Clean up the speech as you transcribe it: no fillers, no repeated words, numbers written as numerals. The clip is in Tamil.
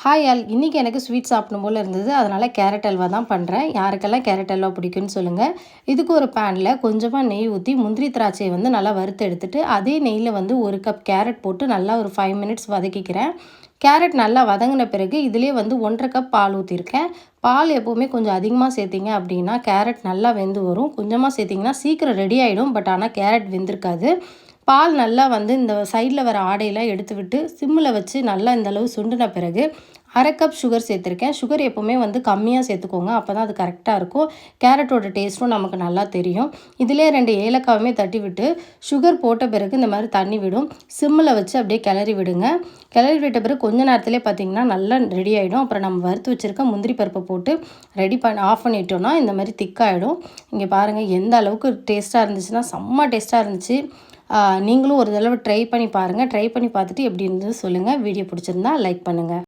ஹாய் ஆல், இன்றைக்கி எனக்கு ஸ்வீட் சாப்பிடும் போல் இருந்தது. அதனால் கேரட் அல்வா தான் பண்ணுறேன். யாருக்கெல்லாம் கேரட் அல்வா பிடிக்குன்னு சொல்லுங்கள். இதுக்கு ஒரு பேனில் கொஞ்சமாக நெய் ஊற்றி முந்திரி திராட்சையை நல்லா வறுத்து எடுத்துட்டு அதே நெய்யில் 1 கப் கேரட் போட்டு நல்லா ஒரு 5 மினிட்ஸ் வதக்கிக்கிறேன். கேரட் நல்லா வதங்கின பிறகு இதிலே 1.5 கப் பால் ஊற்றிருக்கேன். பால் எப்போவுமே கொஞ்சம் அதிகமாக சேர்த்திங்க அப்படின்னா கேரட் நல்லா வெந்து வரும். கொஞ்சமாக சேர்த்திங்கன்னா சீக்கிரம் ரெடி ஆகிடும். பட் ஆனால் கேரட் வெந்திருக்காது. பால் நல்லா இந்த சைடில் வர ஆடையெல்லாம் எடுத்து விட்டு சிம்மில் வச்சு நல்லா இந்தளவு சுண்டின பிறகு 1/2 கப் சுகர் சேர்த்துருக்கேன். சுகர் எப்போவுமே கம்மியாக சேர்த்துக்கோங்க. அப்போ தான் அது கரெக்டாக இருக்கும். கேரட்டோட டேஸ்ட்டும் நமக்கு நல்லா தெரியும். இதிலே 2 ஏலக்காவுமே தட்டி விட்டு சுகர் போட்ட பிறகு இந்த மாதிரி தண்ணி விடும். சிம்மில் வச்சு அப்படியே கிளறி விடுங்க. கிளறி விட்ட பிறகு கொஞ்ச நேரத்துலேயே பார்த்திங்கன்னா நல்லா ரெடி ஆகிடும். அப்புறம் நம்ம வறுத்து வச்சுருக்க முந்திரி பருப்பை போட்டு ஆஃப் பண்ணிட்டோன்னா இந்த மாதிரி திக்காகிடும். இங்கே பாருங்கள் எந்த அளவுக்கு டேஸ்ட்டாக இருந்துச்சுன்னா செம்ம டேஸ்ட்டாக இருந்துச்சு. நீங்களும் ஒரு தடவை ட்ரை பண்ணி பாருங்கள். ட்ரை பண்ணி பார்த்துட்டு எப்படி இருந்தது சொல்லுங்கள். வீடியோ பிடிச்சிருந்தா லைக் பண்ணுங்கள்.